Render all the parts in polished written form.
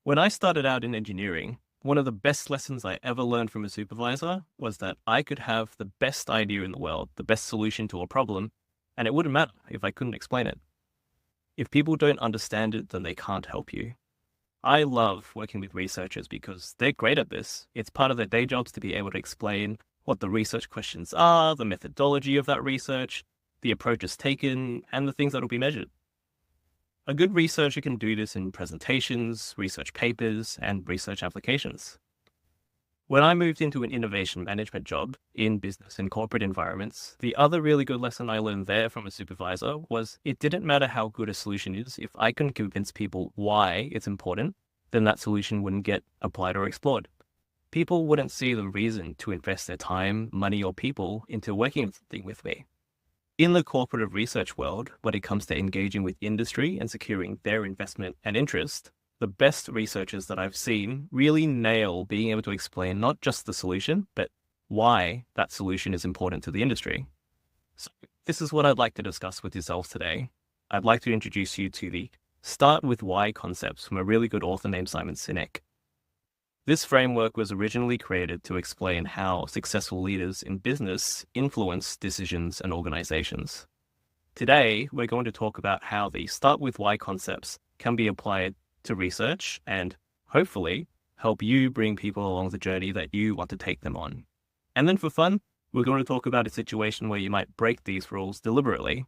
When I started out in engineering, one of the best lessons I ever learned from a supervisor was that I could have the best idea in the world, the best solution to a problem, and it wouldn't matter if I couldn't explain it. If people don't understand it, then they can't help you. I love working with researchers because they're great at this. It's part of their day jobs to be able to explain what the research questions are, the methodology of that research, the approaches taken, and the things that will be measured. A good researcher can do this in presentations, research papers, and research applications. When I moved into an innovation management job in business and corporate environments, the other really good lesson I learned there from a supervisor was it didn't matter how good a solution is, if I can convince people why it's important, then that solution wouldn't get applied or explored. People wouldn't see the reason to invest their time, money, or people into working on something with me. In the cooperative research world, when it comes to engaging with industry and securing their investment and interest, the best researchers that I've seen really nail being able to explain not just the solution, but why that solution is important to the industry. So this is what I'd like to discuss with yourselves today. I'd like to introduce you to the Start with Why concepts from a really good author named Simon Sinek. This framework was originally created to explain how successful leaders in business influence decisions and organizations. Today, we're going to talk about how the Start with Why concepts can be applied to research and hopefully help you bring people along the journey that you want to take them on. And then for fun, we're going to talk about a situation where you might break these rules deliberately.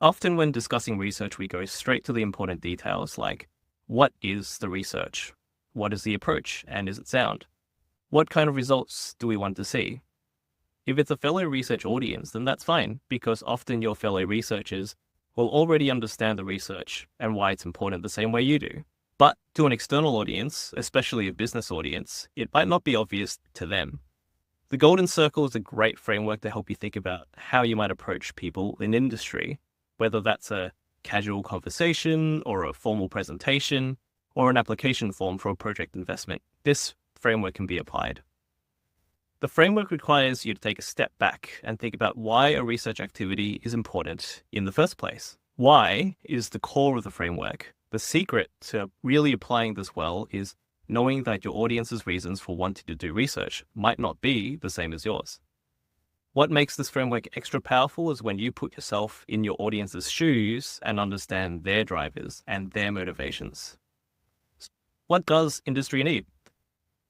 Often when discussing research, we go straight to the important details like, what is the research? What is the approach, and is it sound? What kind of results do we want to see? If it's a fellow research audience, then that's fine, because often your fellow researchers will already understand the research and why it's important the same way you do. But to an external audience, especially a business audience, it might not be obvious to them. The Golden Circle is a great framework to help you think about how you might approach people in industry, whether that's a casual conversation or a formal presentation, or an application form for a project investment. This framework can be applied. The framework requires you to take a step back and think about why a research activity is important in the first place. Why is the core of the framework. The secret to really applying this well is knowing that your audience's reasons for wanting to do research might not be the same as yours. What makes this framework extra powerful is when you put yourself in your audience's shoes and understand their drivers and their motivations. What does industry need?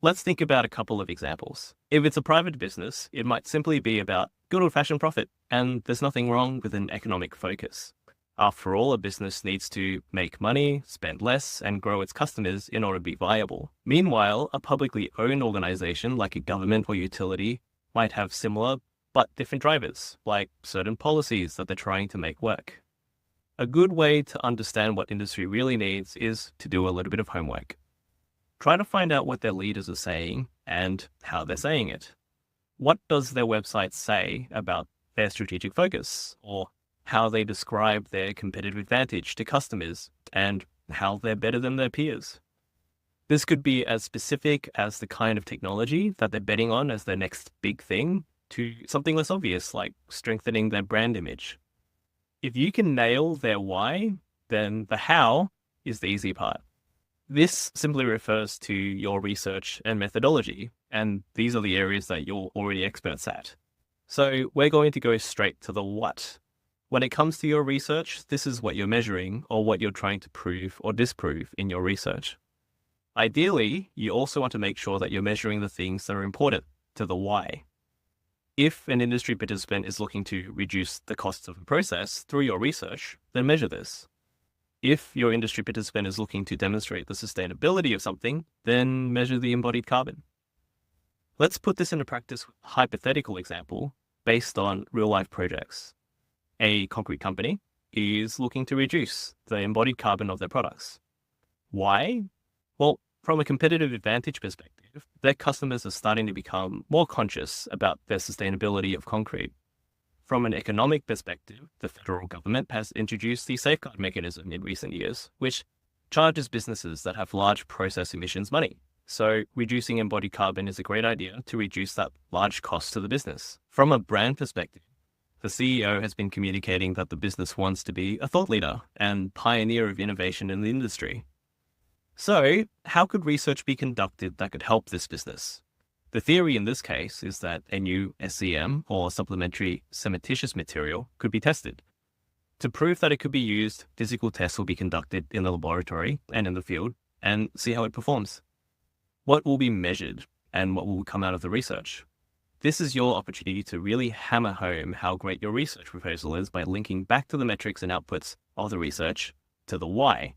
Let's think about a couple of examples. If it's a private business, it might simply be about good old-fashioned profit, and there's nothing wrong with an economic focus. After all, a business needs to make money, spend less, and grow its customers in order to be viable. Meanwhile, a publicly owned organization like a government or utility might have similar but different drivers, like certain policies that they're trying to make work. A good way to understand what industry really needs is to do a little bit of homework. Try to find out what their leaders are saying and how they're saying it. What does their website say about their strategic focus, or how they describe their competitive advantage to customers and how they're better than their peers? This could be as specific as the kind of technology that they're betting on as their next big thing to something less obvious like strengthening their brand image. If you can nail their why, then the how is the easy part. This simply refers to your research and methodology, and these are the areas that you're already experts at. So we're going to go straight to the what. When it comes to your research, this is what you're measuring or what you're trying to prove or disprove in your research. Ideally, you also want to make sure that you're measuring the things that are important to the why. If an industry participant is looking to reduce the costs of a process through your research, then measure this. If your industry participant is looking to demonstrate the sustainability of something, then measure the embodied carbon. Let's put this into practice with a hypothetical example based on real-life projects. A concrete company is looking to reduce the embodied carbon of their products. Why? Well, from a competitive advantage perspective, their customers are starting to become more conscious about their sustainability of concrete. From an economic perspective, the federal government has introduced the safeguard mechanism in recent years, which charges businesses that have large process emissions money. So reducing embodied carbon is a great idea to reduce that large cost to the business. From a brand perspective, the CEO has been communicating that the business wants to be a thought leader and pioneer of innovation in the industry. So, how could research be conducted that could help this business? The theory in this case is that a new SEM or supplementary cementitious material could be tested. To prove that it could be used, physical tests will be conducted in the laboratory and in the field and see how it performs. What will be measured and what will come out of the research? This is your opportunity to really hammer home how great your research proposal is by linking back to the metrics and outputs of the research to the why.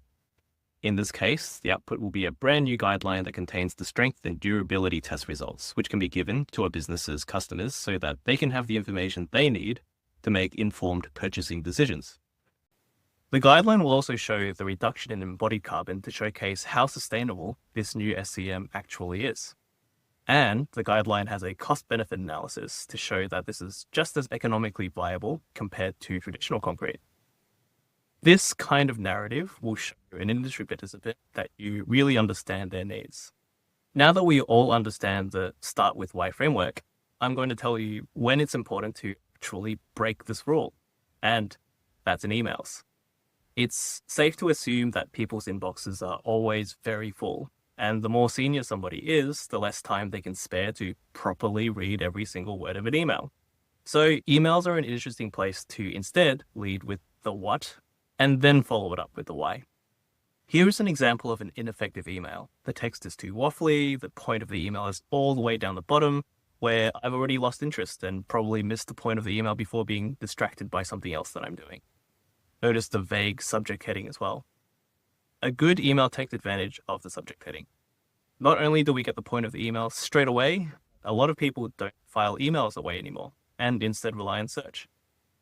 In this case, the output will be a brand new guideline that contains the strength and durability test results, which can be given to a business's customers so that they can have the information they need to make informed purchasing decisions. The guideline will also show the reduction in embodied carbon to showcase how sustainable this new SCM actually is. And the guideline has a cost-benefit analysis to show that this is just as economically viable compared to traditional concrete. This kind of narrative will show an industry participant that you really understand their needs. Now that we all understand the Start With Why framework, I'm going to tell you when it's important to actually break this rule, and that's in emails. It's safe to assume that people's inboxes are always very full, and the more senior somebody is, the less time they can spare to properly read every single word of an email. So emails are an interesting place to instead lead with the what and then follow it up with the why. Here is an example of an ineffective email. The text is too waffly, the point of the email is all the way down the bottom, where I've already lost interest and probably missed the point of the email before being distracted by something else that I'm doing. Notice the vague subject heading as well. A good email takes advantage of the subject heading. Not only do we get the point of the email straight away, a lot of people don't file emails away anymore and instead rely on search.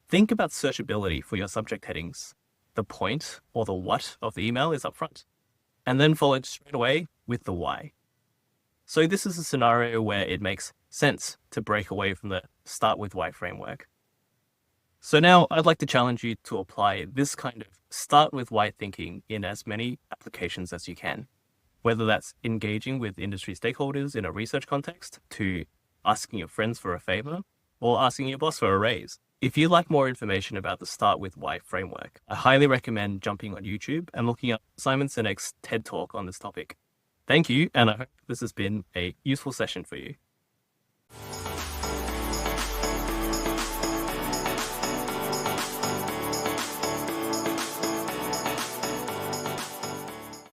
Think about searchability for your subject headings. The point or the what of the email is up front, and then followed straight away with the why. So this is a scenario where it makes sense to break away from the Start With Why framework. So now I'd like to challenge you to apply this kind of Start With Why thinking in as many applications as you can, whether that's engaging with industry stakeholders in a research context, to asking your friends for a favor, or asking your boss for a raise. If you'd like more information about the Start With Why framework, I highly recommend jumping on YouTube and looking up Simon Sinek's TED Talk on this topic. Thank you, and I hope this has been a useful session for you.